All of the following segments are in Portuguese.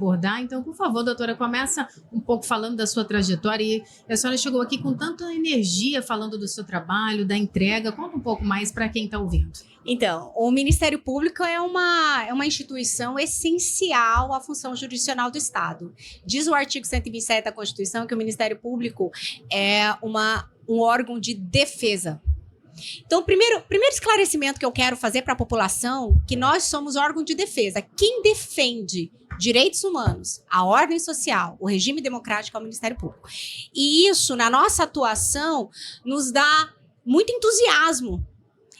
abordar. Então, por favor, doutora, começa um pouco falando da sua trajetória. E a senhora chegou aqui com tanta energia falando do seu trabalho, da entrega. Conta um pouco mais para quem está ouvindo. Então, o Ministério Público é uma instituição essencial à função jurisdicional do Estado. Diz o artigo 127 da Constituição que o Ministério Público é um órgão de defesa. Então, o primeiro esclarecimento que eu quero fazer para a população, que nós somos órgão de defesa. Quem defende direitos humanos, a ordem social, o regime democrático é o Ministério Público. E isso, na nossa atuação, nos dá muito entusiasmo,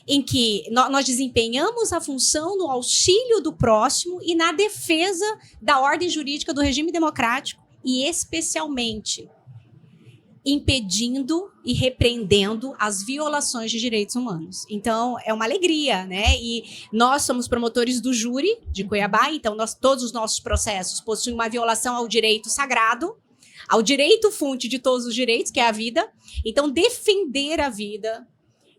em que nós desempenhamos a função no auxílio do próximo e na defesa da ordem jurídica do regime democrático e, especialmente, impedindo e repreendendo as violações de direitos humanos. Então, é uma alegria, né? E nós somos promotores do júri de Cuiabá, então todos os nossos processos possuem uma violação ao direito sagrado, ao direito fonte de todos os direitos, que é a vida. Então, defender a vida,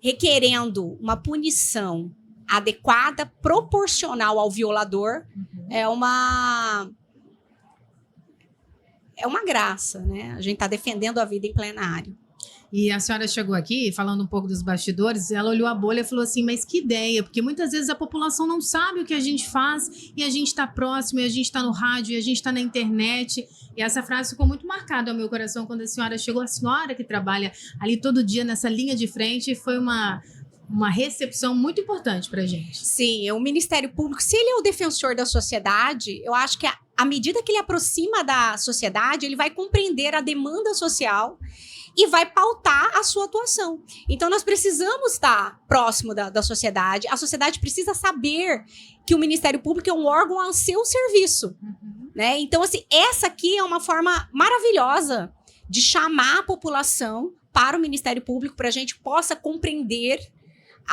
requerendo uma punição adequada, proporcional ao violador, é uma graça, né? A gente está defendendo a vida em plenário. E a senhora chegou aqui, falando um pouco dos bastidores, ela olhou a bolha e falou assim, mas que ideia, porque muitas vezes a população não sabe o que a gente faz e a gente está próximo, e a gente está no rádio, e a gente está na internet. E essa frase ficou muito marcada ao meu coração quando a senhora chegou. A senhora que trabalha ali todo dia nessa linha de frente, foi uma recepção muito importante para a gente. Sim, o Ministério Público, se ele é o defensor da sociedade, eu acho que à medida que ele aproxima da sociedade, ele vai compreender a demanda social e vai pautar a sua atuação. Então, nós precisamos estar próximo da sociedade. A sociedade precisa saber que o Ministério Público é um órgão a seu serviço. Né? Então, assim, essa aqui é uma forma maravilhosa de chamar a população para o Ministério Público, para a gente possa compreender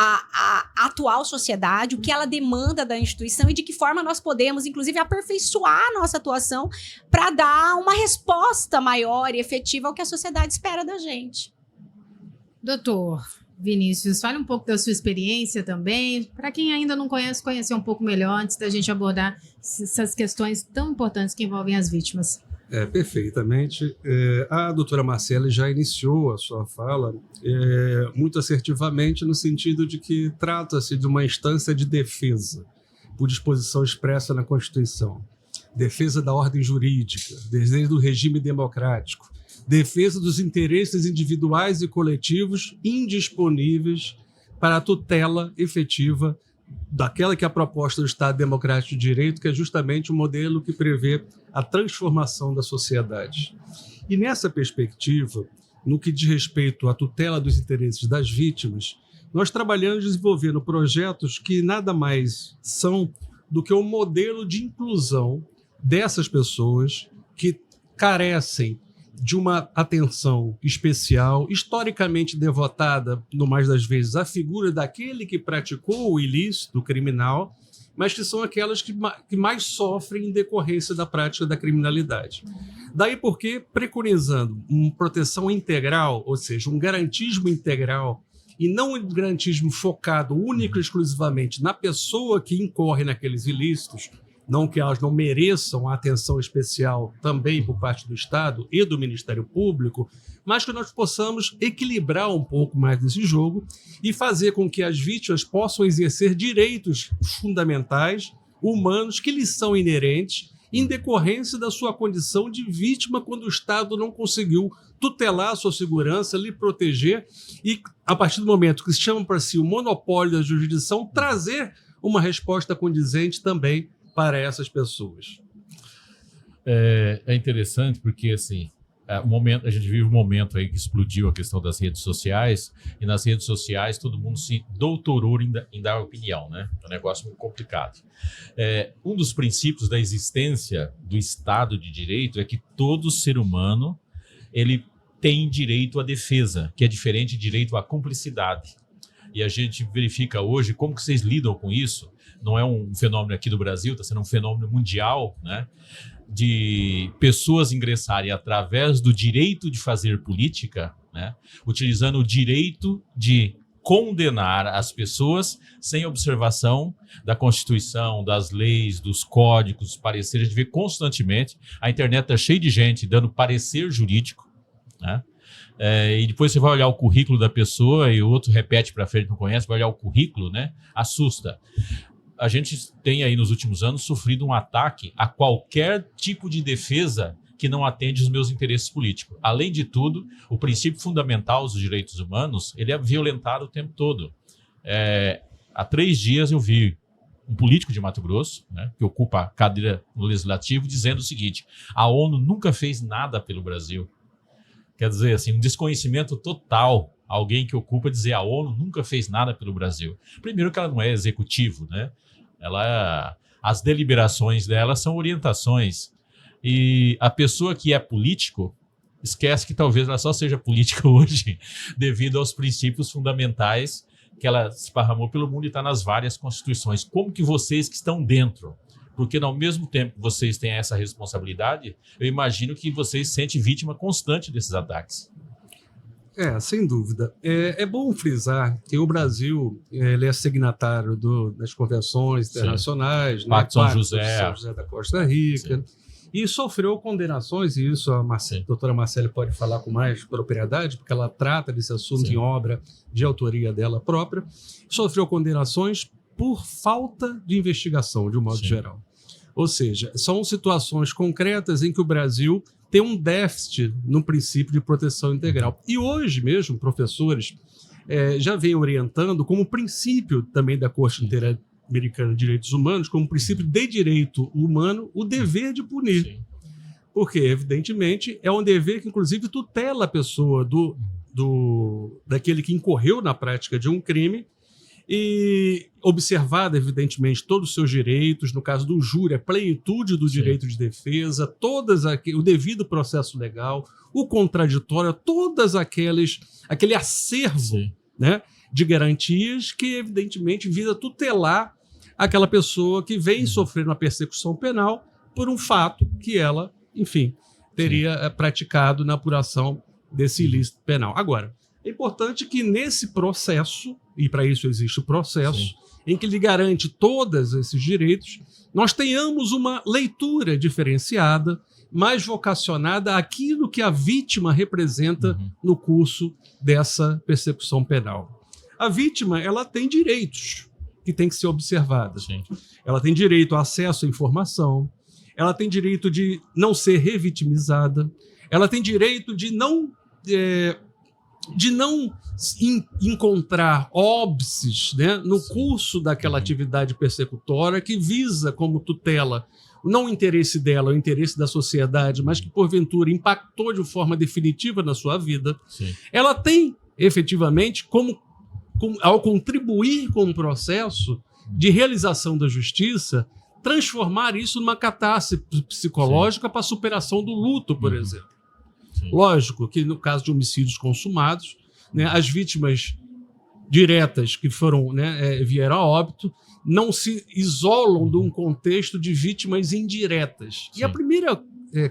a atual sociedade, o que ela demanda da instituição e de que forma nós podemos, inclusive, aperfeiçoar a nossa atuação para dar uma resposta maior e efetiva ao que a sociedade espera da gente. Doutor Vinícius, fale um pouco da sua experiência também, para quem ainda não conhece, conhecer um pouco melhor, antes da gente abordar essas questões tão importantes que envolvem as vítimas. Perfeitamente. A doutora Marcele já iniciou a sua fala muito assertivamente no sentido de que trata-se de uma instância de defesa, por disposição expressa na Constituição. Defesa da ordem jurídica, defesa do regime democrático, defesa dos interesses individuais e coletivos indisponíveis para a tutela efetiva daquela que é a proposta do Estado Democrático de Direito, que é justamente o modelo que prevê a transformação da sociedade. E nessa perspectiva, no que diz respeito à tutela dos interesses das vítimas, nós trabalhamos desenvolvendo projetos que nada mais são do que um modelo de inclusão dessas pessoas que carecem de uma atenção especial, historicamente devotada, no mais das vezes, à figura daquele que praticou o ilícito criminal, mas que são aquelas que mais sofrem em decorrência da prática da criminalidade. Daí porque, preconizando uma proteção integral, ou seja, um garantismo integral, e não um garantismo focado único e exclusivamente na pessoa que incorre naqueles ilícitos, não que elas não mereçam a atenção especial também por parte do Estado e do Ministério Público, mas que nós possamos equilibrar um pouco mais desse jogo e fazer com que as vítimas possam exercer direitos fundamentais, humanos, que lhes são inerentes, em decorrência da sua condição de vítima quando o Estado não conseguiu tutelar a sua segurança, lhe proteger e, a partir do momento que se chama para si o monopólio da jurisdição, trazer uma resposta condizente também para essas pessoas. É interessante porque, assim, a gente vive um momento aí que explodiu a questão das redes sociais, e nas redes sociais todo mundo se doutorou em dar opinião, né? É um negócio muito complicado. Um dos princípios da existência do Estado de Direito é que todo ser humano ele tem direito à defesa, que é diferente de direito à cumplicidade. E a gente verifica hoje como que vocês lidam com isso. Não é um fenômeno aqui do Brasil, está sendo um fenômeno mundial, né? De pessoas ingressarem através do direito de fazer política, né? Utilizando o direito de condenar as pessoas sem observação da Constituição, das leis, dos códigos, dos pareceres. A gente vê constantemente, a internet está cheia de gente dando parecer jurídico, né? E depois você vai olhar o currículo da pessoa e o outro repete para frente, não conhece, vai olhar o currículo, né? Assusta. A gente tem aí nos últimos anos sofrido um ataque a qualquer tipo de defesa que não atende os meus interesses políticos. Além de tudo, o princípio fundamental dos direitos humanos, ele é violentado o tempo todo. Há 3 dias eu vi um político de Mato Grosso, né, que ocupa a cadeira no Legislativo, dizendo o seguinte: a ONU nunca fez nada pelo Brasil. Quer dizer, assim, um desconhecimento total. Alguém que ocupa dizer a ONU nunca fez nada pelo Brasil. Primeiro que ela não é executivo, né? As deliberações dela são orientações. E a pessoa que é político esquece que talvez ela só seja política hoje devido aos princípios fundamentais que ela esparramou pelo mundo e está nas várias constituições. Como que vocês que estão dentro, porque ao mesmo tempo que vocês têm essa responsabilidade, eu imagino que vocês se sentem vítima constante desses ataques. Sem dúvida. É bom frisar que o Brasil ele é signatário das convenções internacionais, né? Pacto São José da Costa Rica, e sofreu condenações, e isso a doutora Marcele pode falar com mais propriedade, porque ela trata desse assunto em obra de autoria dela própria, sofreu condenações por falta de investigação, de um modo geral. Ou seja, são situações concretas em que o Brasil tem um déficit no princípio de proteção integral. E hoje mesmo, professores já vêm orientando como princípio também da Corte Interamericana de Direitos Humanos, como princípio de direito humano, o dever de punir. Sim. Porque, evidentemente, é um dever que, inclusive, tutela a pessoa daquele que incorreu na prática de um crime, e observada, evidentemente, todos os seus direitos, no caso do júri, a plenitude do direito de defesa, o devido processo legal, o contraditório, aquele acervo, né, de garantias que, evidentemente, visa tutelar aquela pessoa que vem sofrer uma persecução penal por um fato que ela, enfim, teria praticado na apuração desse ilícito penal. Agora, é importante que nesse processo, e para isso existe o processo, em que ele garante todos esses direitos, nós tenhamos uma leitura diferenciada, mais vocacionada àquilo que a vítima representa no curso dessa persecução penal. A vítima, ela tem direitos que têm que ser observados. Ela tem direito ao acesso à informação, ela tem direito de não ser revitimizada, ela tem direito de não encontrar óbices, né, no curso daquela atividade persecutória que visa como tutela não o interesse dela, o interesse da sociedade, mas que porventura impactou de forma definitiva na sua vida. Ela tem efetivamente ao contribuir com o processo de realização da justiça, transformar isso numa catástrofe psicológica para a superação do luto, por exemplo. Lógico que no caso de homicídios consumados, né, as vítimas diretas que vieram a óbito não se isolam de um contexto de vítimas indiretas. E a primeira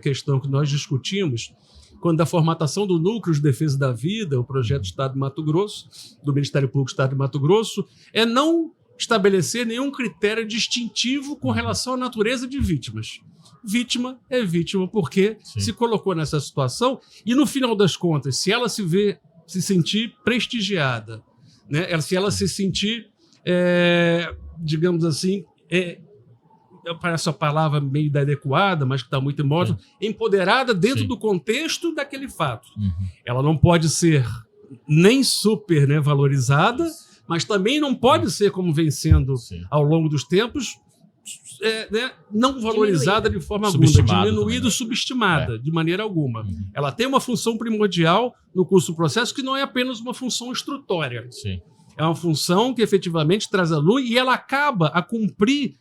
questão que nós discutimos, quando a formatação do Núcleo de Defesa da Vida, o projeto do Estado de Mato Grosso, do Ministério Público do Estado de Mato Grosso, é não estabelecer nenhum critério distintivo com relação à natureza de vítimas. Vítima é vítima porque se colocou nessa situação e, no final das contas, se ela se sentir prestigiada, né? Se ela se sentir, digamos assim, parece a palavra meio inadequada, mas que está muito em moda, empoderada dentro do contexto daquele fato. Ela não pode ser nem super, né, valorizada, mas também não pode ser, como vem sendo ao longo dos tempos, não valorizada de forma alguma, diminuída, subestimada de maneira alguma. Ela tem uma função primordial no curso do processo que não é apenas uma função instrutória. É uma função que efetivamente traz a luz e ela acaba a cumprir,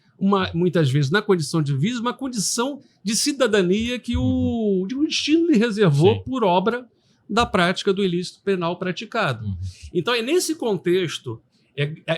muitas vezes, na condição de vítima, uma condição de cidadania que o destino lhe reservou por obra da prática do ilícito penal praticado. Então, é nesse contexto,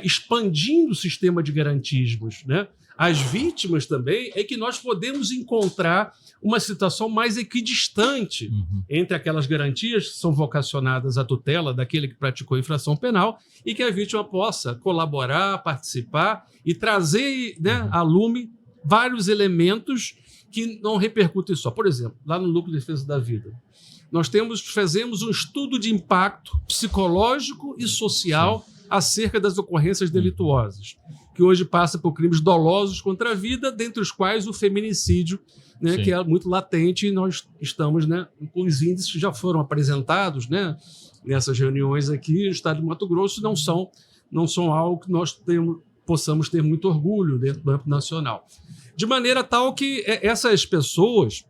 expandindo o sistema de garantismos, né, as vítimas também, é que nós podemos encontrar uma situação mais equidistante entre aquelas garantias que são vocacionadas à tutela daquele que praticou a infração penal e que a vítima possa colaborar, participar e trazer, né, à lume vários elementos que não repercutem só. Por exemplo, lá no Núcleo de Defesa da Vida, nós fazemos um estudo de impacto psicológico e social acerca das ocorrências delituosas, que hoje passa por crimes dolosos contra a vida, dentre os quais o feminicídio, né, que é muito latente, e nós estamos, né, com os índices que já foram apresentados, né, nessas reuniões aqui no estado de Mato Grosso, não são algo que nós possamos ter muito orgulho dentro do âmbito nacional. De maneira tal que essas pessoas,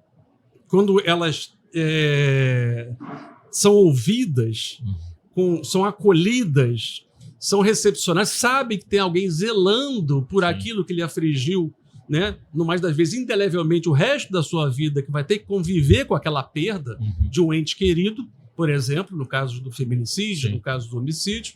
quando elas são ouvidas, são acolhidas, são recepcionadas, sabem que tem alguém zelando por aquilo que lhe afligiu, né? No mais das vezes, indelevelmente, o resto da sua vida, que vai ter que conviver com aquela perda de um ente querido, por exemplo, no caso do feminicídio, no caso do homicídio,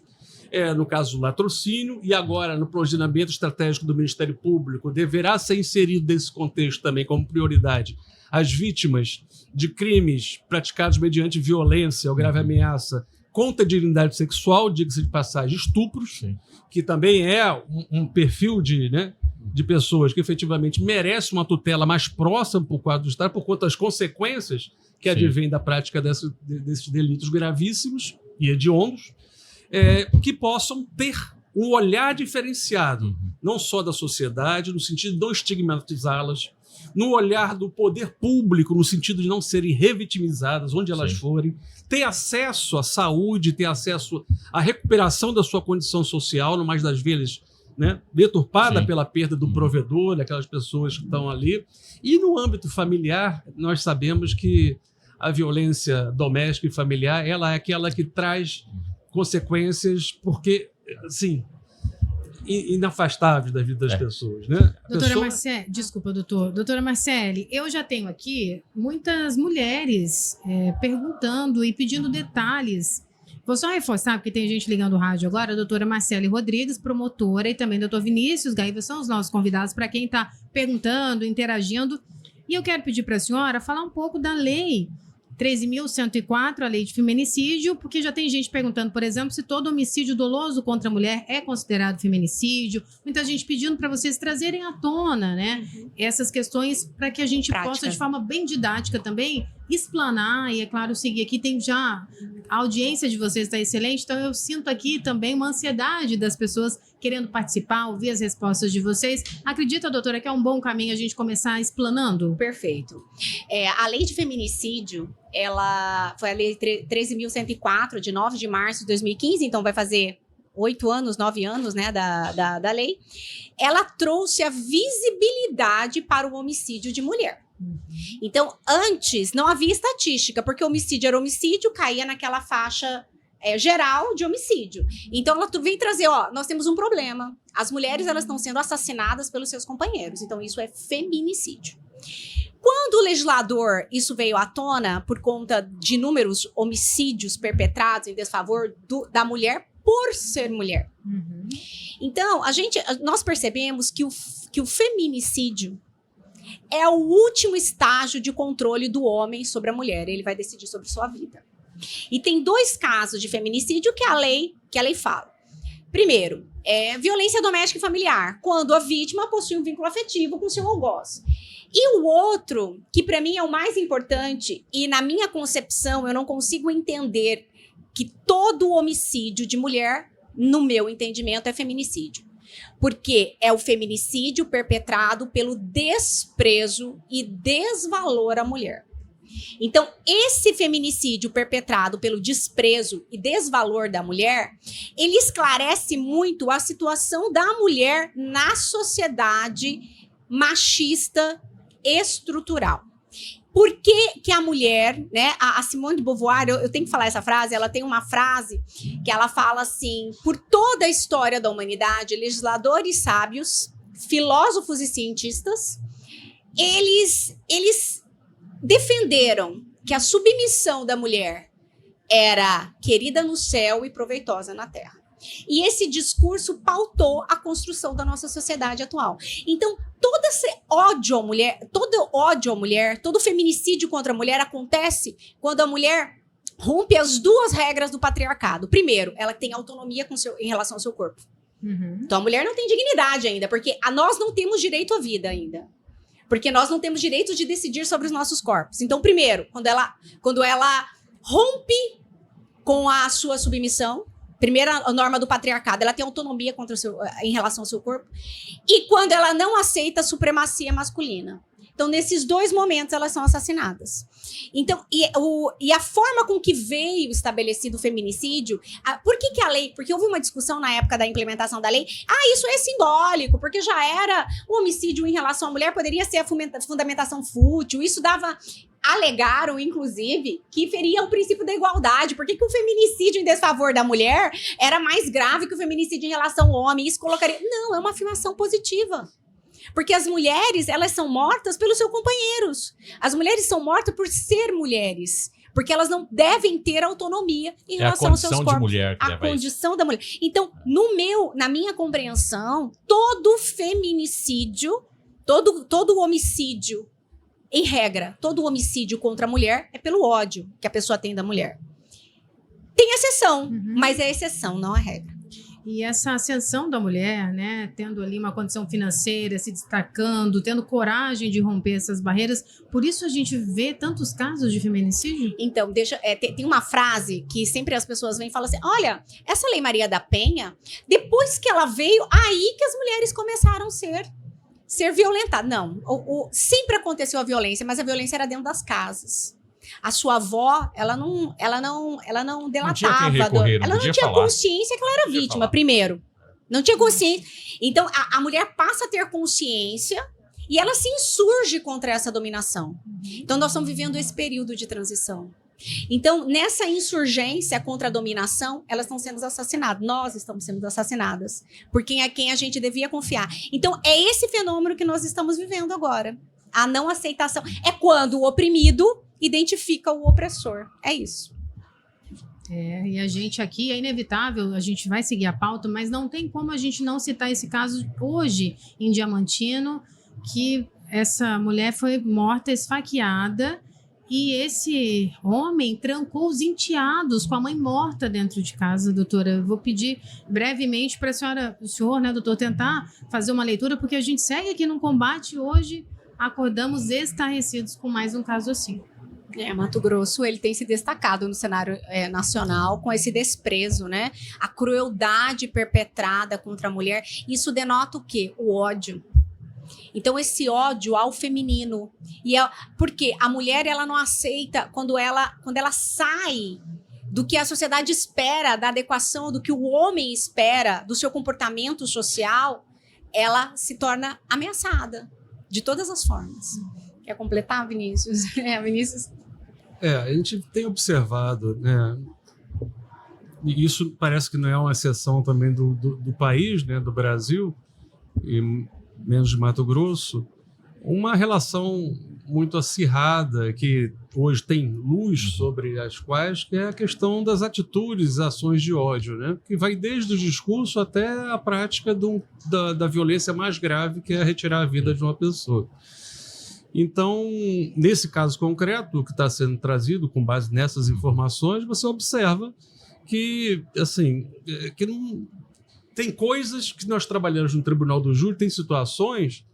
no caso do latrocínio, e agora no planejamento estratégico do Ministério Público, deverá ser inserido nesse contexto também como prioridade as vítimas de crimes praticados mediante violência ou grave ameaça contra a dignidade sexual, diga-se de passagem, estupros, que também é um perfil de pessoas que efetivamente merecem uma tutela mais próxima por quadro do Estado, por conta das consequências que advêm da prática desses delitos gravíssimos e hediondos, que possam ter um olhar diferenciado, não só da sociedade, no sentido de não estigmatizá-las, no olhar do poder público, no sentido de não serem revitimizadas onde elas forem, ter acesso à saúde, ter acesso à recuperação da sua condição social, no mais das vezes, né, deturpada pela perda do provedor, daquelas pessoas que estão ali. E no âmbito familiar, nós sabemos que a violência doméstica e familiar, ela é aquela que traz consequências, porque, assim, inafastáveis da vida das pessoas, né? Doutora Marcele, desculpa, doutor. Doutora Marcele, eu já tenho aqui muitas mulheres perguntando e pedindo detalhes. Vou só reforçar, porque tem gente ligando o rádio agora, a doutora Marcele Rodrigues, promotora, e também o doutor Vinícius Gaíva são os nossos convidados para quem está perguntando, interagindo. E eu quero pedir para a senhora falar um pouco da lei 13.104, a lei de feminicídio, porque já tem gente perguntando, por exemplo, se todo homicídio doloso contra a mulher é considerado feminicídio. Muita gente pedindo para vocês trazerem à tona, né, essas questões para que a gente possa, de forma bem didática também, explanar. E, é claro, seguir aqui. Tem já a audiência de vocês está excelente, então eu sinto aqui também uma ansiedade das pessoas querendo participar, ouvir as respostas de vocês. Acredita, doutora, que é um bom caminho a gente começar explanando? Perfeito. A lei de feminicídio, ela foi a lei 13.104, de 9 de março de 2015, então vai fazer 9 anos, né, da lei. Ela trouxe a visibilidade para o homicídio de mulher. Então, antes, não havia estatística, porque homicídio era homicídio, caía naquela faixa geral de homicídio. Então, ela vem trazer, nós temos um problema. As mulheres, elas estão sendo assassinadas pelos seus companheiros. Então, isso é feminicídio. Quando o legislador, isso veio à tona por conta de inúmeros homicídios perpetrados em desfavor da mulher por ser mulher. Então, nós percebemos que o feminicídio é o último estágio de controle do homem sobre a mulher. Ele vai decidir sobre sua vida. E tem 2 casos de feminicídio que a lei fala. Primeiro, violência doméstica e familiar, quando a vítima possui um vínculo afetivo com seu algoz. E o outro, que para mim é o mais importante, e na minha concepção eu não consigo entender que todo homicídio de mulher, no meu entendimento, é feminicídio. Porque é o feminicídio perpetrado pelo desprezo e desvalor à mulher. Então, esse feminicídio perpetrado pelo desprezo e desvalor da mulher, ele esclarece muito a situação da mulher na sociedade machista estrutural. Por que a mulher, né, a Simone de Beauvoir, eu tenho que falar essa frase, ela tem uma frase que ela fala assim: por toda a história da humanidade, legisladores sábios, filósofos e cientistas, eles defenderam que a submissão da mulher era querida no céu e proveitosa na terra. E esse discurso pautou a construção da nossa sociedade atual. Então, todo esse ódio à mulher, todo feminicídio contra a mulher acontece quando a mulher rompe as duas regras do patriarcado. Primeiro, ela tem autonomia em relação ao seu corpo. Então, a mulher não tem dignidade ainda, porque nós não temos direito à vida ainda. Porque nós não temos direito de decidir sobre os nossos corpos. Então, primeiro, quando ela rompe com a sua submissão, primeira norma do patriarcado, ela tem autonomia em relação ao seu corpo. E quando ela não aceita a supremacia masculina. Então, nesses dois momentos, elas são assassinadas. Então, e a forma com que veio estabelecido o feminicídio, por que a lei? Porque houve uma discussão na época da implementação da lei. Isso é simbólico, porque já era o homicídio em relação à mulher, poderia ser a fundamentação fútil, isso dava... Alegaram, inclusive, que feria o princípio da igualdade. Por que o feminicídio em desfavor da mulher era mais grave que o feminicídio em relação ao homem? Isso colocaria... Não, é uma afirmação positiva. Porque as mulheres, elas são mortas pelos seus companheiros. As mulheres são mortas por ser mulheres. Porque elas não devem ter autonomia em relação aos seus corpos. Mulher que a condição da mulher. Então, na minha compreensão, todo feminicídio, todo homicídio, em regra, todo homicídio contra a mulher é pelo ódio que a pessoa tem da mulher. Tem exceção, mas é exceção, não é regra. E essa ascensão da mulher, né, tendo ali uma condição financeira, se destacando, tendo coragem de romper essas barreiras, por isso a gente vê tantos casos de feminicídio? Então, tem uma frase que sempre as pessoas vêm e falam assim, olha, essa Lei Maria da Penha, depois que ela veio, aí que as mulheres começaram a ser violentadas. Não, sempre aconteceu a violência, mas a violência era dentro das casas. A sua avó, ela não delatava. Ela não tinha consciência que ela era vítima, primeiro. Não tinha consciência. Então, a mulher passa a ter consciência e ela se insurge contra essa dominação. Então, nós estamos vivendo esse período de transição. Então, nessa insurgência contra a dominação, elas estão sendo assassinadas. Nós estamos sendo assassinadas por quem a gente devia confiar. Então, é esse fenômeno que nós estamos vivendo agora. A não aceitação. É quando o oprimido identifica o opressor. É isso. E a gente aqui, é inevitável, a gente vai seguir a pauta, mas não tem como a gente não citar esse caso hoje em Diamantino, que essa mulher foi morta, esfaqueada, e esse homem trancou os enteados com a mãe morta dentro de casa, doutora. Eu vou pedir brevemente para o senhor, né, doutor, tentar fazer uma leitura, porque a gente segue aqui num combate e hoje acordamos estarrecidos com mais um caso assim. Mato Grosso, ele tem se destacado no cenário nacional com esse desprezo, né? A crueldade perpetrada contra a mulher. Isso denota o quê? O ódio. Então, esse ódio ao feminino. Porque a mulher, ela não aceita quando ela sai do que a sociedade espera, da adequação, do que o homem espera, do seu comportamento social, ela se torna ameaçada de todas as formas. Quer completar, Vinícius? Vinícius? A gente tem observado, né, e isso parece que não é uma exceção também do país, né, do Brasil, e menos de Mato Grosso, uma relação muito acirrada que hoje tem luz sobre as quais, que é a questão das atitudes, ações de ódio, né, que vai desde o discurso até a prática da violência mais grave, que é retirar a vida de uma pessoa. Então, nesse caso concreto, o que está sendo trazido com base nessas informações, você observa que, assim, que não tem coisas que nós trabalhamos no Tribunal do Júri, tem situações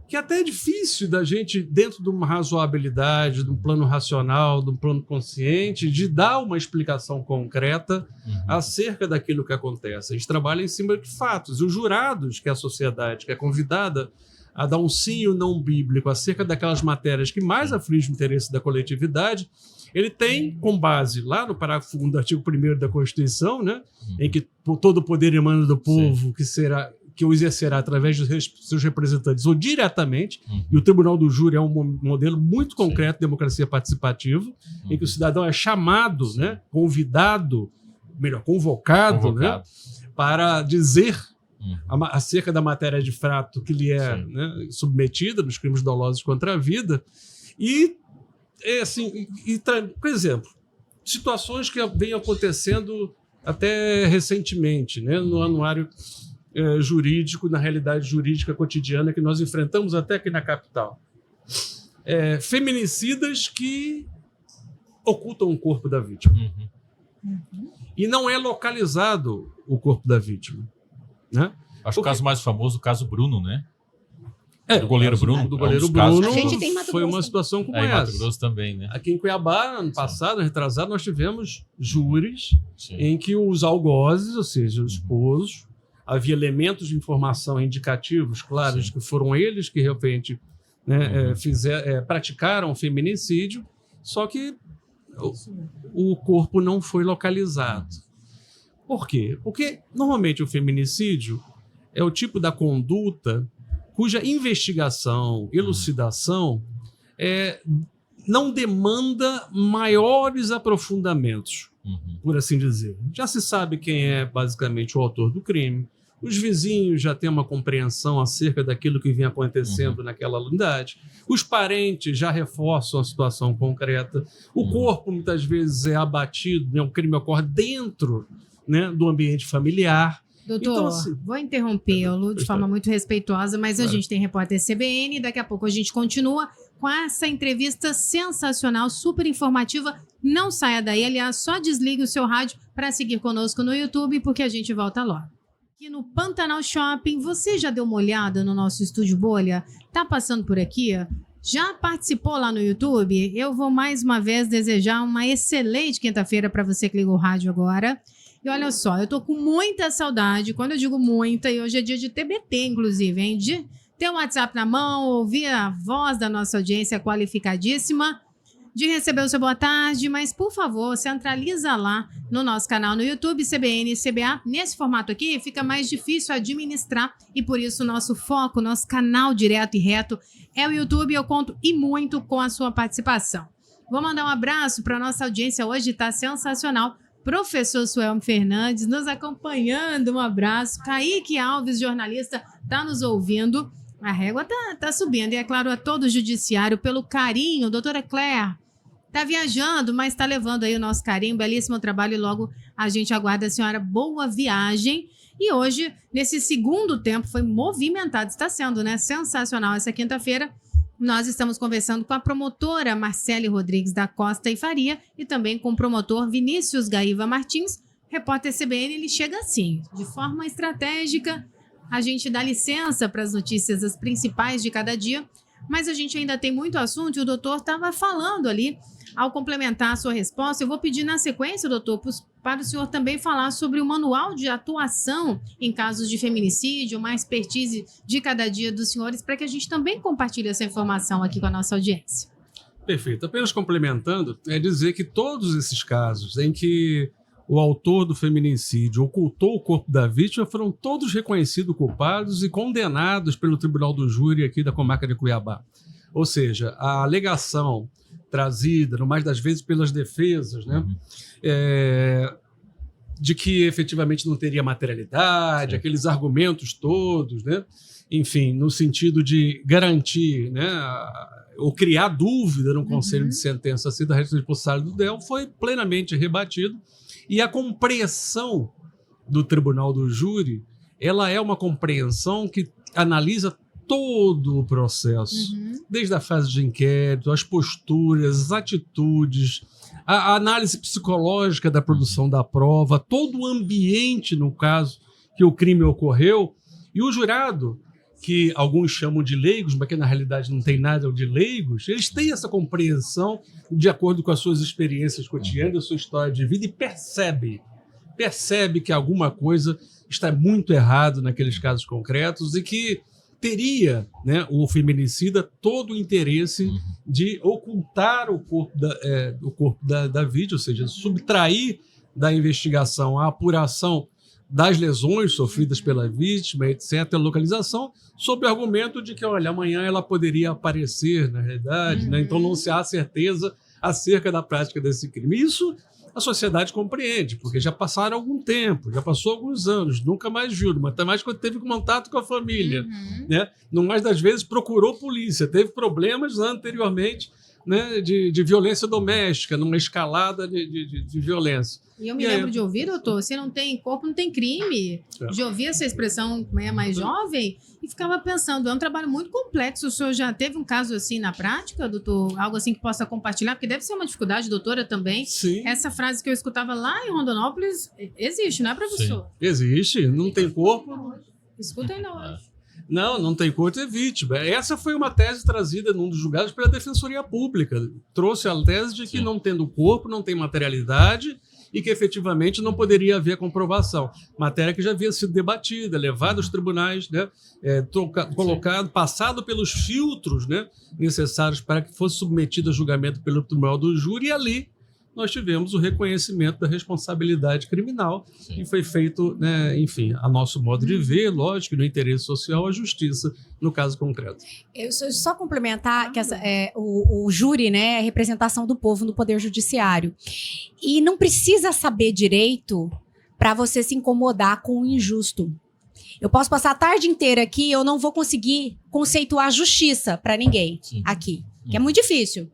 que até é difícil da gente, dentro de uma razoabilidade, de um plano racional, de um plano consciente, de dar uma explicação concreta acerca daquilo que acontece. A gente trabalha em cima de fatos. E os jurados, que é a sociedade, que é convidada a dar um sim ou não bíblico acerca daquelas matérias que mais afligem o interesse da coletividade, ele tem, com base lá no parágrafo 2º do artigo 1º da Constituição, né, em que todo o poder emana do povo, que o exercerá através dos seus representantes ou diretamente, e o Tribunal do Júri é um modelo muito concreto de democracia participativa, em que o cidadão é chamado, né, convocado, né, para dizer acerca da matéria de fato que lhe é, né, submetida nos crimes dolosos contra a vida. E, assim, por exemplo, situações que vêm acontecendo até recentemente, né, no anuário jurídico, na realidade jurídica cotidiana que nós enfrentamos até aqui na capital. Feminicidas que ocultam o corpo da vítima. E não é localizado o corpo da vítima. Né? Acho que o caso mais famoso, o caso Bruno, né? Do goleiro Bruno. Do goleiro Bruno A gente tem Mato foi Grosso uma situação como Em essa. Mato Grosso também, né? Aqui em Cuiabá, ano passado, retrasado, nós tivemos júris Sim. em que os algozes, ou seja, os esposos, havia elementos de informação indicativos claros Sim. que foram eles que realmente, né, praticaram feminicídio, só que o corpo não foi localizado. Por quê? Porque normalmente o feminicídio é o tipo da conduta cuja investigação, elucidação não demanda maiores aprofundamentos, por assim dizer. Já se sabe quem é basicamente o autor do crime, os vizinhos já têm uma compreensão acerca daquilo que vinha acontecendo naquela unidade, os parentes já reforçam a situação concreta, o corpo muitas vezes é abatido, né, o crime ocorre dentro, né, do ambiente familiar. Doutor, Então, assim, vou interrompê-lo de forma muito respeitosa, mas a gente tem repórter CBN, daqui a pouco a gente continua com essa entrevista sensacional, super informativa. Não saia daí, aliás, só desligue o seu rádio para seguir conosco no YouTube, porque a gente volta logo. Aqui no Pantanal Shopping, você já deu uma olhada no nosso Estúdio Bolha? Tá passando por aqui? Já participou lá no YouTube? Eu vou mais uma vez desejar uma excelente quinta-feira para você que ligou o rádio agora. E olha só, eu tô com muita saudade, quando eu digo muita, e hoje é dia de TBT, inclusive, hein? De ter o WhatsApp na mão, ouvir a voz da nossa audiência qualificadíssima, de receber o seu boa tarde, mas, por favor, centraliza lá no nosso canal no YouTube, CBN e CBA. Nesse formato aqui, fica mais difícil administrar e, por isso, nosso foco, nosso canal direto e reto é o YouTube. Eu conto e muito com a sua participação. Vou mandar um abraço para a nossa audiência hoje, tá sensacional. Professor Suelmo Fernandes nos acompanhando, um abraço. Kaique Alves, jornalista, está nos ouvindo. A régua tá subindo. E é claro, a todo o judiciário, pelo carinho. Doutora Claire, está viajando, mas está levando aí o nosso carinho. Belíssimo trabalho e logo a gente aguarda a senhora. Boa viagem. E hoje, nesse segundo tempo, foi movimentado. Está sendo, né? Sensacional essa quinta-feira. Nós estamos conversando com a promotora Marcele Rodrigues da Costa e Faria e também com o promotor Vinícius Gaíva Martins. Repórter CBN, ele chega assim, de forma estratégica. A gente dá licença para as notícias, as principais de cada dia, mas a gente ainda tem muito assunto e o doutor estava falando ali, ao complementar a sua resposta. Eu vou pedir na sequência, doutor, para o senhor também falar sobre o manual de atuação em casos de feminicídio, uma expertise de cada dia dos senhores, para que a gente também compartilhe essa informação aqui com a nossa audiência. Perfeito. Apenas complementando, é dizer que todos esses casos em que o autor do feminicídio ocultou o corpo da vítima foram todos reconhecidos culpados e condenados pelo Tribunal do Júri aqui da comarca de Cuiabá. Ou seja, a alegação trazida, no mais das vezes pelas defesas, né, de que efetivamente não teria materialidade, aqueles argumentos todos, né, enfim, no sentido de garantir, né, ou criar dúvida no conselho de sentença assim, da responsabilidade do DEL, foi plenamente rebatido. E a compreensão do Tribunal do Júri, ela é uma compreensão que analisa todo o processo, desde a fase de inquérito, as posturas, as atitudes, a análise psicológica da produção da prova, todo o ambiente, no caso, que o crime ocorreu. E o jurado, que alguns chamam de leigos, mas que na realidade não tem nada de leigos, eles têm essa compreensão de acordo com as suas experiências cotidianas, a sua história de vida, e percebe que alguma coisa está muito errado naqueles casos concretos e que teria, né, o feminicida todo o interesse de ocultar o corpo da vítima, ou seja, subtrair da investigação a apuração das lesões sofridas pela vítima, etc., a localização, sob o argumento de que, olha, amanhã ela poderia aparecer, na realidade, né? Então não se há certeza acerca da prática desse crime. Isso a sociedade compreende, porque já passaram algum tempo, já passou alguns anos, nunca mais viu, mas até mais quando teve contato com a família, né? Não mais das vezes procurou polícia, teve problemas anteriormente né, de violência doméstica, numa escalada de violência. E eu me lembro de ouvir, doutor, se não tem corpo, não tem crime. De ouvir essa expressão mais jovem e ficava pensando, é um trabalho muito complexo. O senhor já teve um caso assim na prática, doutor? Algo assim que possa compartilhar? Porque deve ser uma dificuldade, doutora, também. Sim. Essa frase que eu escutava lá em Rondonópolis existe, não é, professor? Sim. Existe, não tem corpo. Escuta ainda hoje. Não tem corpo, é vítima. Essa foi uma tese trazida num dos julgados pela Defensoria Pública. Trouxe a tese de que não tendo corpo, não tem materialidade e que efetivamente não poderia haver comprovação. Matéria que já havia sido debatida, levada aos tribunais, né, colocado, passado pelos filtros, né, necessários para que fosse submetido a julgamento pelo Tribunal do Júri, e ali nós tivemos o reconhecimento da responsabilidade criminal. Sim. E foi feito, né, enfim, a nosso modo de ver, lógico, no interesse social, a justiça no caso concreto. Eu só complementar que o júri, né, é a representação do povo no Poder Judiciário. E não precisa saber direito para você se incomodar com o injusto. Eu posso passar a tarde inteira aqui, eu não vou conseguir conceituar justiça para ninguém aqui, que é muito difícil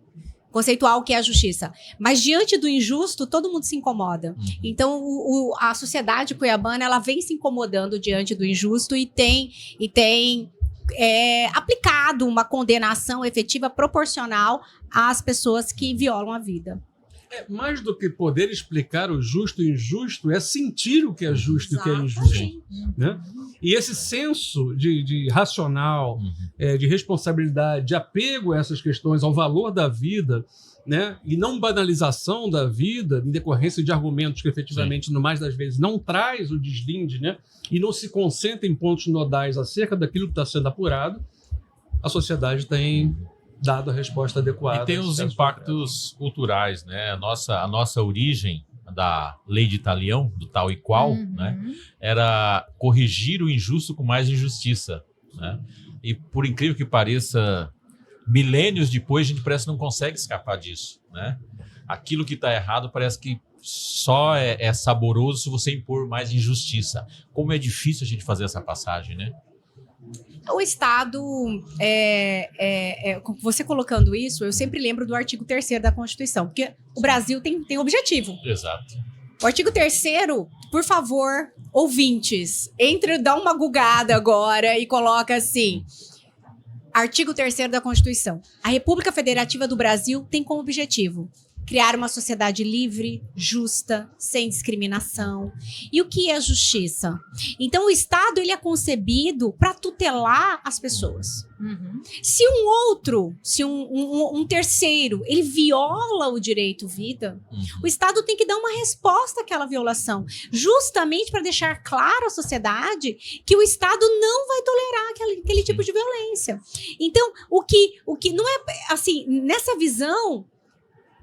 conceituar o que é a justiça. Mas diante do injusto, todo mundo se incomoda. Então, a sociedade cuiabana, ela vem se incomodando diante do injusto e tem aplicado uma condenação efetiva proporcional às pessoas que violam a vida. Mais do que poder explicar o justo e o injusto, é sentir o que é justo e o que é injusto. Né? E esse senso de racional, de responsabilidade, de apego a essas questões, ao valor da vida, né? E não banalização da vida, em decorrência de argumentos que efetivamente, no mais das vezes, não traz o deslinde, né? E não se concentra em pontos nodais acerca daquilo que está sendo apurado, a sociedade tem dado a resposta adequada. E tem os impactos culturais, né? A nossa origem da lei de Talião, do tal e qual, né? Era corrigir o injusto com mais injustiça, né? E por incrível que pareça, milênios depois a gente parece que não consegue escapar disso, né? Aquilo que está errado parece que só é saboroso se você impor mais injustiça. Como é difícil a gente fazer essa passagem, né? O Estado, você colocando isso, eu sempre lembro do artigo 3º da Constituição, porque o Brasil tem objetivo. Exato. O artigo 3º, por favor, ouvintes, dá uma gugada agora e coloca assim, artigo 3º da Constituição. A República Federativa do Brasil tem como objetivo criar uma sociedade livre, justa, sem discriminação. E o que é justiça? Então, o Estado ele é concebido para tutelar as pessoas. Se um terceiro, ele viola o direito à vida, o Estado tem que dar uma resposta àquela violação, justamente para deixar claro à sociedade que o Estado não vai tolerar aquele tipo de violência. Então, o que não é, assim, nessa visão,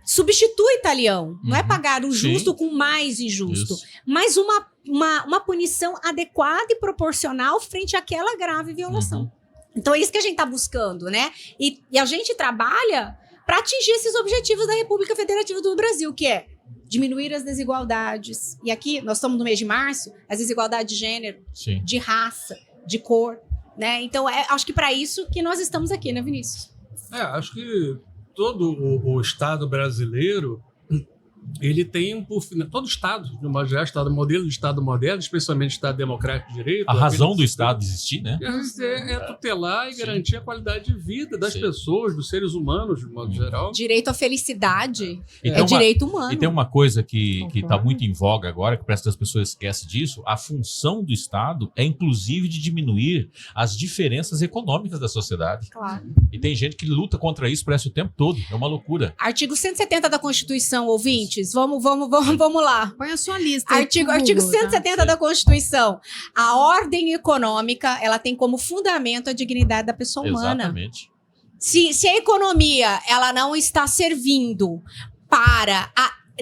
substitui Talião, não é pagar o justo com mais injusto, mas uma punição adequada e proporcional frente àquela grave violação. Então é isso que a gente está buscando, né? E a gente trabalha para atingir esses objetivos da República Federativa do Brasil, que é diminuir as desigualdades. E aqui, nós estamos no mês de março, as desigualdades de gênero, de raça, de cor, né? Então, acho que para isso que nós estamos aqui, né, Vinícius? Acho que todo o Estado brasileiro, ele tem, todo Estado, de uma geral, modelo de Estado moderno, especialmente Estado democrático de direito. A razão do Estado existir, né? É tutelar e garantir a qualidade de vida das pessoas, dos seres humanos, de modo geral. Direito à felicidade direito humano. E tem uma coisa que está muito em voga agora, que parece que as pessoas esquecem disso, a função do Estado é, inclusive, de diminuir as diferenças econômicas da sociedade. Claro. E tem gente que luta contra isso, parece o tempo todo. É uma loucura. Artigo 170 da Constituição, ouvintes. Vamos lá. Põe a sua lista. Artigo 170 da Constituição. A ordem econômica, ela tem como fundamento a dignidade da pessoa humana. Exatamente. Se a economia, ela não está servindo para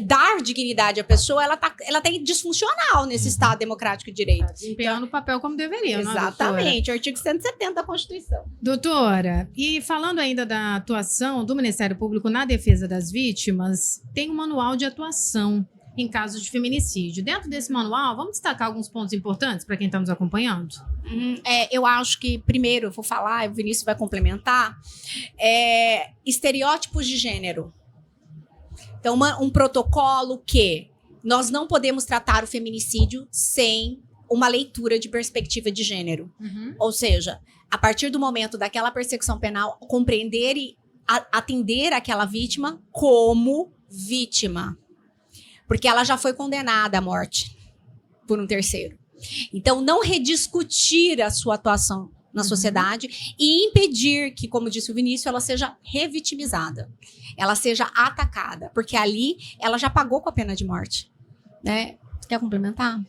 dar dignidade à pessoa, ela tá disfuncional nesse Estado democrático de direito. Desempenhando o papel como deveria, exatamente, o artigo 170 da Constituição. Doutora, e falando ainda da atuação do Ministério Público na defesa das vítimas, tem um manual de atuação. em casos de feminicídio. Dentro desse manual, vamos destacar alguns pontos importantes para quem está nos acompanhando? Eu acho que, primeiro, eu vou falar, o Vinícius vai complementar, estereótipos de gênero. Então, um protocolo que nós não podemos tratar o feminicídio sem uma leitura de perspectiva de gênero. Ou seja, a partir do momento daquela persecução penal, compreender e atender aquela vítima como vítima. Porque ela já foi condenada à morte por um terceiro. Então, não rediscutir a sua atuação na sociedade e impedir que, como disse o Vinícius, ela seja revitimizada, ela seja atacada, porque ali ela já pagou com a pena de morte. Né? Quer complementar?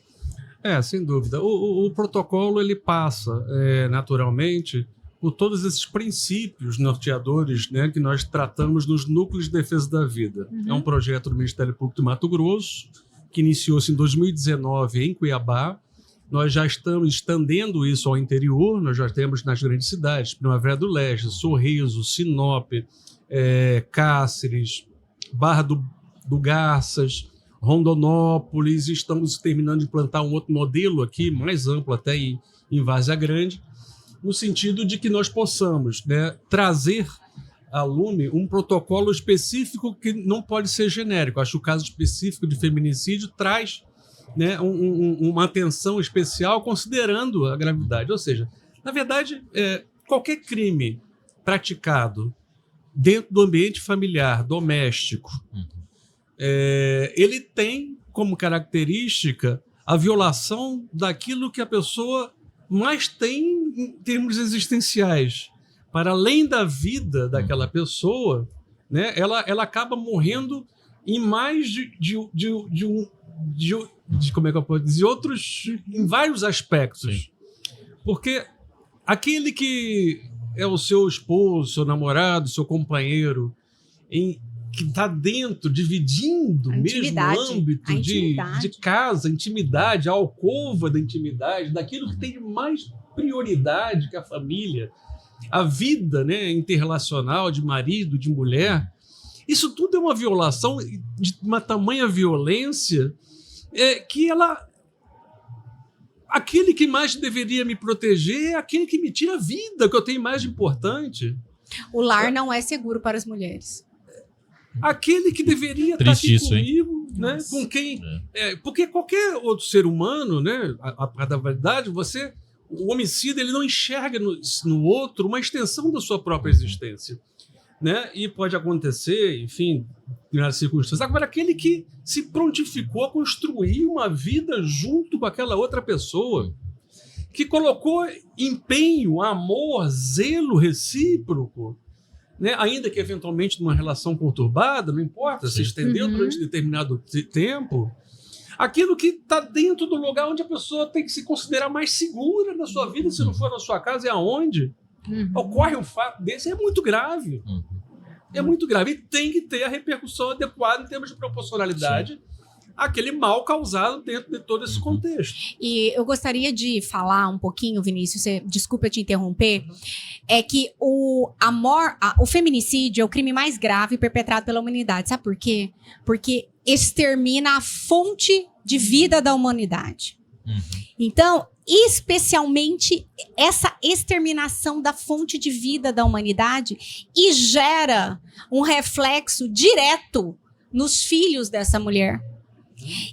Sem dúvida. O protocolo ele passa naturalmente por todos esses princípios norteadores, né, que nós tratamos nos núcleos de defesa da vida. É um projeto do Ministério Público do Mato Grosso, que iniciou-se em 2019 em Cuiabá. Nós já estamos estendendo isso ao interior, nós já temos nas grandes cidades, Primavera do Leste, Sorriso, Sinop, Cáceres, Barra do Garças, Rondonópolis. Estamos terminando de implantar um outro modelo aqui, mais amplo até em Várzea Grande, no sentido de que nós possamos, né, trazer a lume um protocolo específico que não pode ser genérico. Acho que o caso específico de feminicídio traz, né, uma atenção especial considerando a gravidade. Ou seja, na verdade, qualquer crime praticado dentro do ambiente familiar, doméstico, ele tem como característica a violação daquilo que a pessoa mais tem em termos existenciais. Para além da vida daquela pessoa, né, ela acaba morrendo em mais como é que eu posso dizer, outros, em vários aspectos. Sim. Porque aquele que é o seu esposo, seu namorado, seu companheiro, que está dentro, dividindo o mesmo âmbito de casa, intimidade, a alcova da intimidade, daquilo que tem de mais prioridade que a família, a vida, né, interrelacional de marido, de mulher. Isso tudo é uma violação de uma tamanha violência que aquele que mais deveria me proteger é aquele que me tira a vida, que eu tenho mais de importante. O lar não é seguro para as mulheres. Aquele que deveria estar aqui comigo, né? Com quem. Porque qualquer outro ser humano, né? Da verdade, o homicida ele não enxerga no outro uma extensão da sua própria existência. Né? E pode acontecer, enfim, nas circunstâncias. Agora, aquele que se prontificou a construir uma vida junto com aquela outra pessoa, que colocou empenho, amor, zelo recíproco, né? Ainda que eventualmente numa relação conturbada, não importa, se estendeu durante determinado tempo, aquilo que está dentro do lugar onde a pessoa tem que se considerar mais segura na sua vida, se não for na sua casa, é aonde ocorre um fato desse, é muito grave. É muito grave. E tem que ter a repercussão adequada em termos de proporcionalidade àquele mal causado dentro de todo esse contexto. E eu gostaria de falar um pouquinho, Vinícius, desculpa eu te interromper, é que o feminicídio é o crime mais grave perpetrado pela humanidade. Sabe por quê? Porque extermina a fonte de vida da humanidade. Então, especialmente essa exterminação da fonte de vida da humanidade e gera um reflexo direto nos filhos dessa mulher.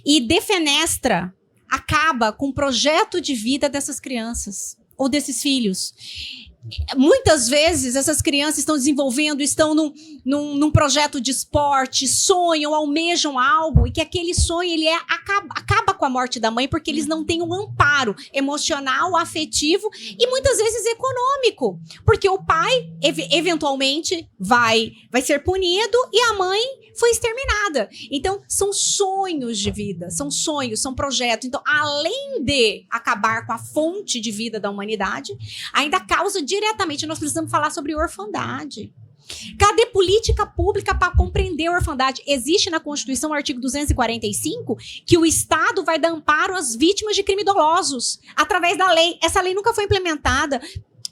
E defenestra, acaba com o projeto de vida dessas crianças ou desses filhos. Muitas vezes essas crianças estão desenvolvendo, estão num projeto de esporte, sonham, almejam algo, e que aquele sonho acaba com a morte da mãe, porque eles não têm um amparo emocional, afetivo e muitas vezes econômico, porque o pai eventualmente vai ser punido e a mãe foi exterminada. Então, são sonhos de vida, são sonhos, são projetos. Então, além de acabar com a fonte de vida da humanidade, ainda causa diretamente, nós precisamos falar sobre orfandade. Cadê política pública para compreender a orfandade? Existe na Constituição o artigo 245 que o Estado vai dar amparo às vítimas de crime dolosos através da lei. Essa lei nunca foi implementada.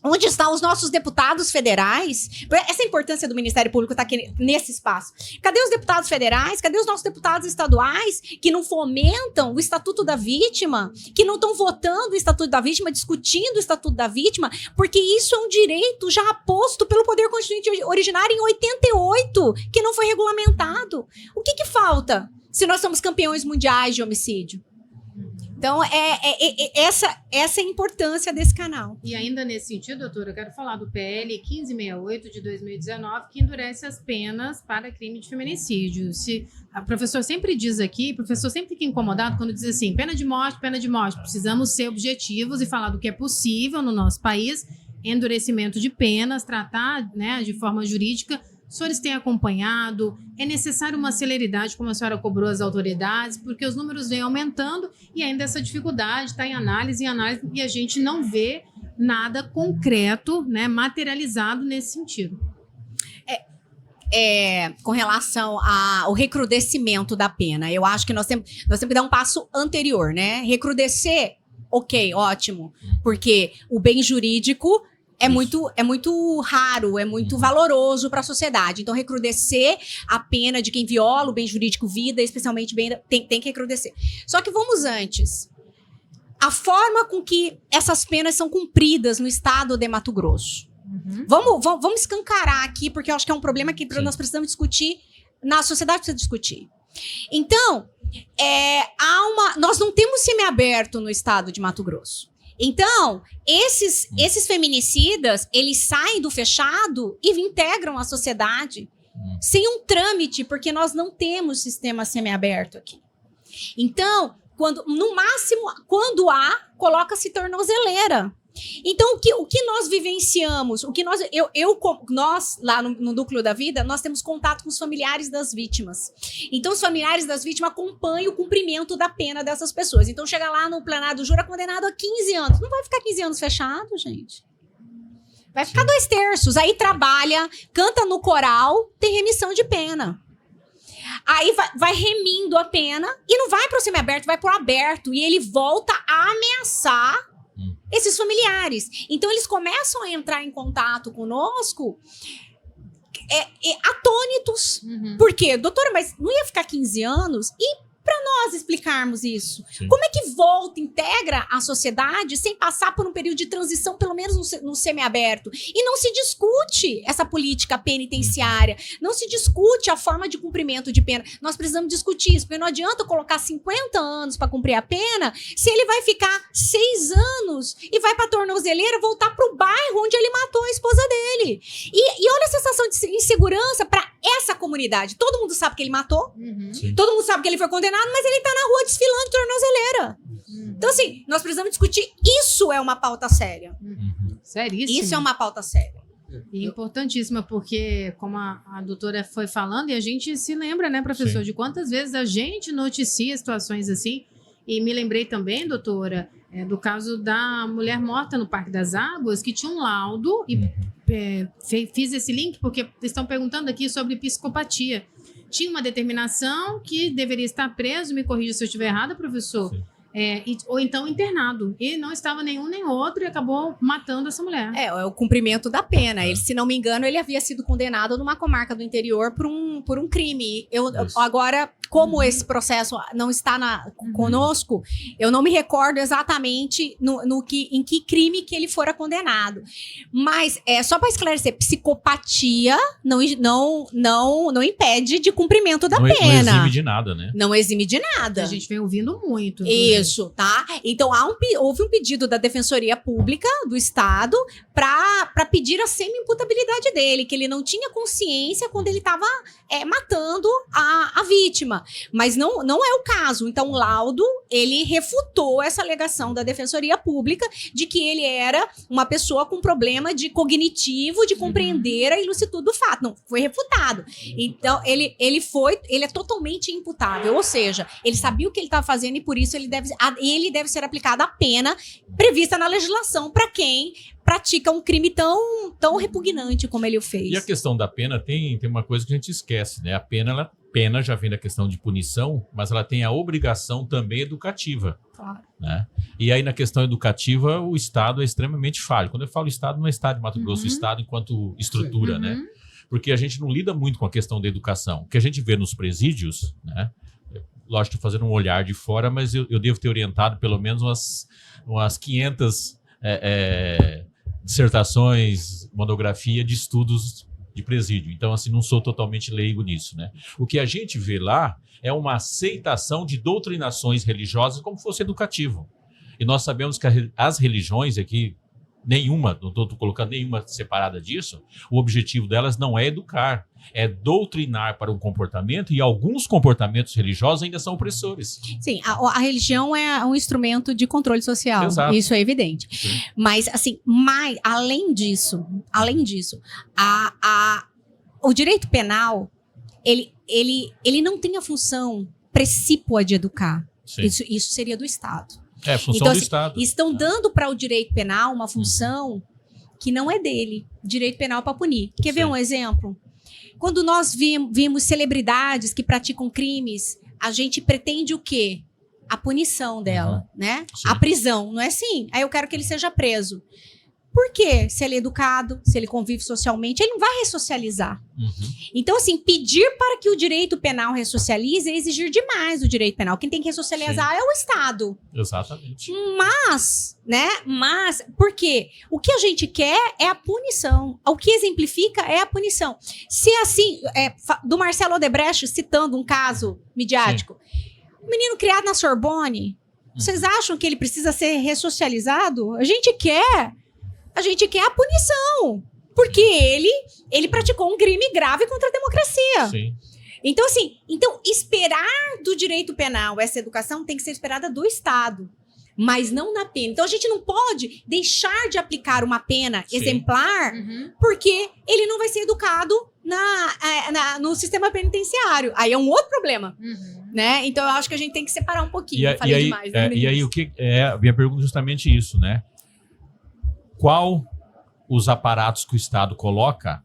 Onde estão os nossos deputados federais? Essa importância do Ministério Público está aqui nesse espaço. Cadê os deputados federais? Cadê os nossos deputados estaduais que não fomentam o Estatuto da Vítima? Que não estão votando o Estatuto da Vítima, discutindo o Estatuto da Vítima? Porque isso é um direito já posto pelo Poder Constituinte originário em 88, que não foi regulamentado. O que falta se nós somos campeões mundiais de homicídio? Então, essa é a importância desse canal. E ainda nesse sentido, doutora, eu quero falar do PL 1568 de 2019, que endurece as penas para crime de feminicídio. A professora sempre diz aqui, o professor sempre fica incomodado quando diz assim, pena de morte. Precisamos ser objetivos e falar do que é possível no nosso país, endurecimento de penas, tratar, né, de forma jurídica. Os senhores têm acompanhado? É necessário uma celeridade, como a senhora cobrou as autoridades, porque os números vêm aumentando e ainda essa dificuldade está em análise, e a gente não vê nada concreto, né, materializado nesse sentido. Com relação ao recrudescimento da pena, eu acho que nós temos que dar um passo anterior, né? Recrudescer, ok, ótimo, porque o bem jurídico é muito raro, é muito valoroso para a sociedade. Então, recrudescer a pena de quem viola o bem jurídico, vida, especialmente tem que recrudescer. Só que vamos antes. A forma com que essas penas são cumpridas no estado de Mato Grosso. Uhum. Vamos escancarar aqui, porque eu acho que é um problema que nós precisamos discutir, na sociedade precisa discutir. Então, nós não temos semiaberto no estado de Mato Grosso. Então, esses feminicidas, eles saem do fechado e integram a sociedade sem um trâmite, porque nós não temos sistema semiaberto aqui. Então, no máximo, quando há, coloca-se tornozeleira. Então, o que nós vivenciamos, nós lá no Núcleo da Vida, nós temos contato com os familiares das vítimas. Então, os familiares das vítimas acompanham o cumprimento da pena dessas pessoas. Então, chega lá no plenário do júri, condenado a 15 anos. Não vai ficar 15 anos fechado, gente. Vai ficar 2/3. Aí trabalha, canta no coral, tem remissão de pena. Aí vai remindo a pena e não vai para o semiaberto, vai para o aberto. E ele volta a ameaçar esses familiares. Então, eles começam a entrar em contato conosco atônitos. Uhum. Por quê? Doutora, mas não ia ficar 15 anos? E para nós explicarmos isso? Sim. Como é que volta, integra a sociedade sem passar por um período de transição, pelo menos no semiaberto? E não se discute essa política penitenciária, não se discute a forma de cumprimento de pena. Nós precisamos discutir isso, porque não adianta colocar 50 anos para cumprir a pena, se ele vai ficar 6 anos e vai para a tornozeleira voltar para o bairro onde ele matou a esposa dele. E olha a sensação de insegurança para essa comunidade. Todo mundo sabe que ele matou, todo mundo sabe que ele foi condenado, mas ele tá na rua desfilando de tornozeleira. Então, assim, nós precisamos discutir. Isso é uma pauta séria. Seríssimo. Isso é uma pauta séria. E importantíssima, porque, como a doutora foi falando, e a gente se lembra, né, professor, de quantas vezes a gente noticia situações assim. E me lembrei também, doutora, do caso da mulher morta no Parque das Águas, que tinha um laudo, e fiz esse link porque estão perguntando aqui sobre psicopatia. Tinha uma determinação que deveria estar preso, me corrija se eu estiver errada, professor, ou então internado. E não estava nenhum nem outro e acabou matando essa mulher. É o cumprimento da pena. Ele, se não me engano, ele havia sido condenado numa comarca do interior por um crime. Agora, como esse processo não está conosco, eu não me recordo exatamente em que crime que ele fora condenado. Mas, só para esclarecer, psicopatia não impede de cumprimento da pena. Não exime de nada, né? Não exime de nada. A gente vem ouvindo muito. Isso, tá? Então, houve um pedido da Defensoria Pública do Estado para pedir a semi-imputabilidade dele, que ele não tinha consciência quando ele estava matando a vítima. Mas não é o caso. Então, o laudo, ele refutou essa alegação da Defensoria Pública de que ele era uma pessoa com problema cognitivo de compreender a ilicitude do fato. Não, foi refutado. Então, ele é totalmente imputável. Ou seja, ele sabia o que ele estava fazendo e, por isso, ele deve ser aplicada a pena prevista na legislação para quem pratica um crime tão repugnante como ele o fez. E a questão da pena tem uma coisa que a gente esquece, né? A pena, ela pena já vem da questão de punição, mas ela tem a obrigação também educativa. Claro. Né? E aí, na questão educativa, o Estado é extremamente falho. Quando eu falo Estado, não é Estado de Mato Grosso, o Estado enquanto estrutura, né? Porque a gente não lida muito com a questão da educação. O que a gente vê nos presídios, né? Lógico, estou fazendo um olhar de fora, mas eu devo ter orientado pelo menos umas 500 dissertações, monografia de estudos de presídio. Então, assim, não sou totalmente leigo nisso, né? O que a gente vê lá é uma aceitação de doutrinações religiosas como fosse educativo. E nós sabemos que as religiões aqui, nenhuma, não estou colocando nenhuma separada disso, o objetivo delas não é educar, é doutrinar para um comportamento, e alguns comportamentos religiosos ainda são opressores. Sim, a religião é um instrumento de controle social. Exato. Isso é evidente. Sim. Mas, assim, além disso, o direito penal, ele não tem a função precípua de educar. Sim. Isso seria do Estado. É função Então, do assim, Estado. estão dando para o direito penal uma função que não é dele. Direito penal para punir. Quer ver Sim. um exemplo? Quando nós vimos celebridades que praticam crimes, a gente pretende o quê? A punição dela, né? Sim. A prisão, não é assim? Aí eu quero que ele seja preso. Por quê? Se ele é educado, se ele convive socialmente, ele não vai ressocializar. Então, assim, pedir para que o direito penal ressocialize é exigir demais do direito penal. Quem tem que ressocializar é o Estado. Exatamente. Mas, por quê? O que a gente quer é a punição. O que exemplifica é a punição. Se assim, do Marcelo Odebrecht, citando um caso midiático, um menino criado na Sorbonne, vocês acham que ele precisa ser ressocializado? A gente quer a punição. Porque ele praticou um crime grave contra a democracia. Sim. Então, assim, esperar do direito penal essa educação tem que ser esperada do Estado, mas não na pena. Então, a gente não pode deixar de aplicar uma pena exemplar porque ele não vai ser educado no sistema penitenciário. Aí é um outro problema, né? Então, eu acho que a gente tem que separar um pouquinho. Falei demais, né? E aí, a minha pergunta é justamente isso, né? Qual os aparatos que o Estado coloca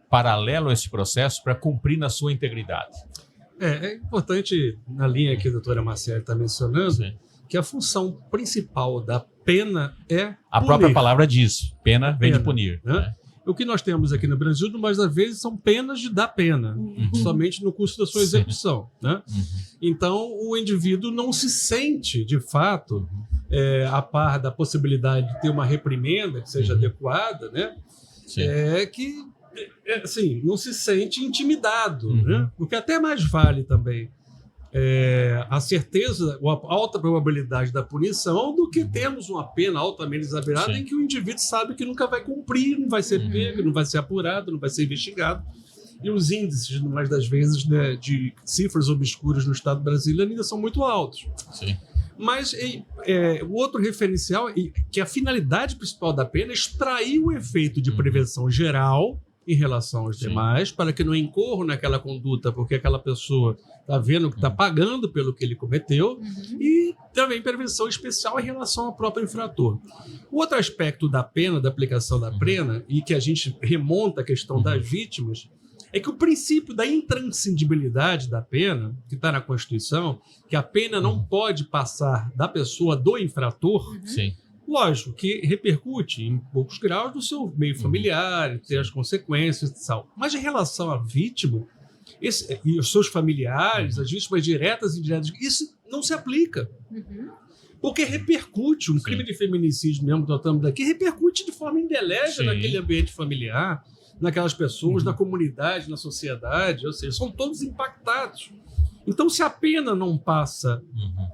paralelo a esse processo para cumprir na sua integridade? É importante, na linha que a doutora Marcela está mencionando, que a função principal da pena é a punir. própria palavra diz, pena vem de punir. Né? O que nós temos aqui no Brasil, mais das vezes, são penas de dar pena, somente no curso da sua execução. Né? Então, o indivíduo não se sente, de fato, a par da possibilidade de ter uma reprimenda que seja adequada, né? Assim, não se sente intimidado, né? O que até mais vale também a certeza, ou a alta probabilidade da punição do que termos uma pena altamente exagerada em que o indivíduo sabe que nunca vai cumprir, não vai ser pego, não vai ser apurado, não vai ser investigado. E os índices, mais das vezes, né, de cifras obscuras no Estado brasileiro ainda são muito altos. Sim. Mas o outro referencial é que a finalidade principal da pena é extrair o efeito de prevenção geral em relação aos demais, para que não incorram naquela conduta, porque aquela pessoa está vendo que está pagando pelo que ele cometeu, e também prevenção especial em relação ao próprio infrator. O outro aspecto da pena, da aplicação da pena, e que a gente remonta à questão das vítimas, é que o princípio da intranscendibilidade da pena, que está na Constituição, que a pena não pode passar da pessoa do infrator, lógico que repercute em poucos graus no seu meio familiar, ter as consequências e tal. Mas em relação à vítima, e os seus familiares, as vítimas diretas e indiretas, isso não se aplica. Porque repercute, um crime de feminicídio mesmo que nós estamos daqui, repercute de forma indelével naquele ambiente familiar, naquelas pessoas, na comunidade, na sociedade, ou seja, são todos impactados. Então, se a pena não passa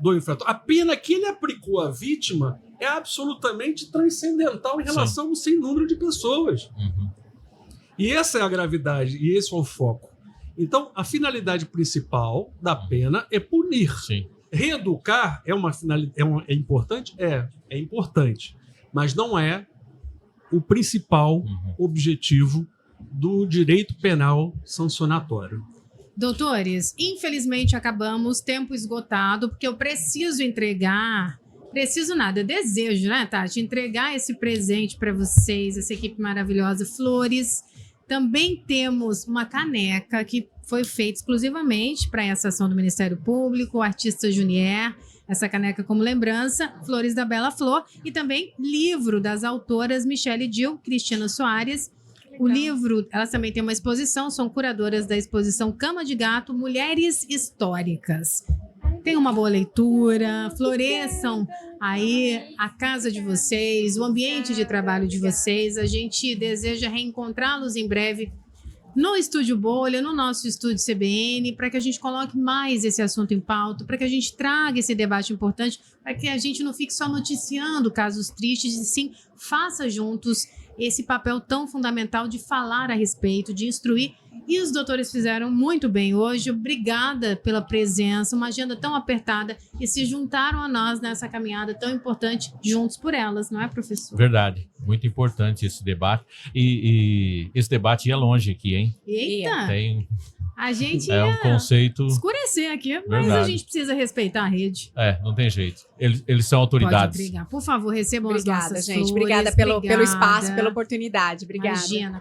do infrator, a pena que ele aplicou à vítima é absolutamente transcendental em relação a um sem número de pessoas. E essa é a gravidade, e esse é o foco. Então, a finalidade principal da pena é punir. Reeducar é importante? É importante, mas não é o principal objetivo do direito penal sancionatório. Doutores, infelizmente acabamos, tempo esgotado, porque eu preciso entregar, eu desejo, né, Tati, entregar esse presente para vocês, essa equipe maravilhosa, flores. Também temos uma caneca que foi feito exclusivamente para essa ação do Ministério Público, o artista Junier, essa caneca como lembrança, Flores da Bela Flor, e também livro das autoras Michele Dil, Cristina Soares. O livro, elas também têm uma exposição, são curadoras da exposição Cama de Gato, Mulheres Históricas. Tenham uma boa leitura, floresçam aí a casa de vocês, o ambiente de trabalho de vocês. A gente deseja reencontrá-los em breve no Estúdio Bolha, no nosso Estúdio CBN, para que a gente coloque mais esse assunto em pauta, para que a gente traga esse debate importante, para que a gente não fique só noticiando casos tristes, e sim faça juntos esse papel tão fundamental de falar a respeito, de instruir. E os doutores fizeram muito bem hoje. Obrigada pela presença, uma agenda tão apertada, e se juntaram a nós nessa caminhada tão importante, juntos por elas, não é, professor? Verdade, muito importante esse debate. E esse debate ia longe aqui, hein? Eita! Tem, A gente um conceito... escurecer aqui, mas Verdade. a gente precisa respeitar a rede. Não tem jeito. Eles são Pode autoridades. brigar. Por favor, recebam as Obrigada, nossas gente. flores. Obrigada pelo espaço, Obrigada. pela oportunidade. Obrigada. Imagina.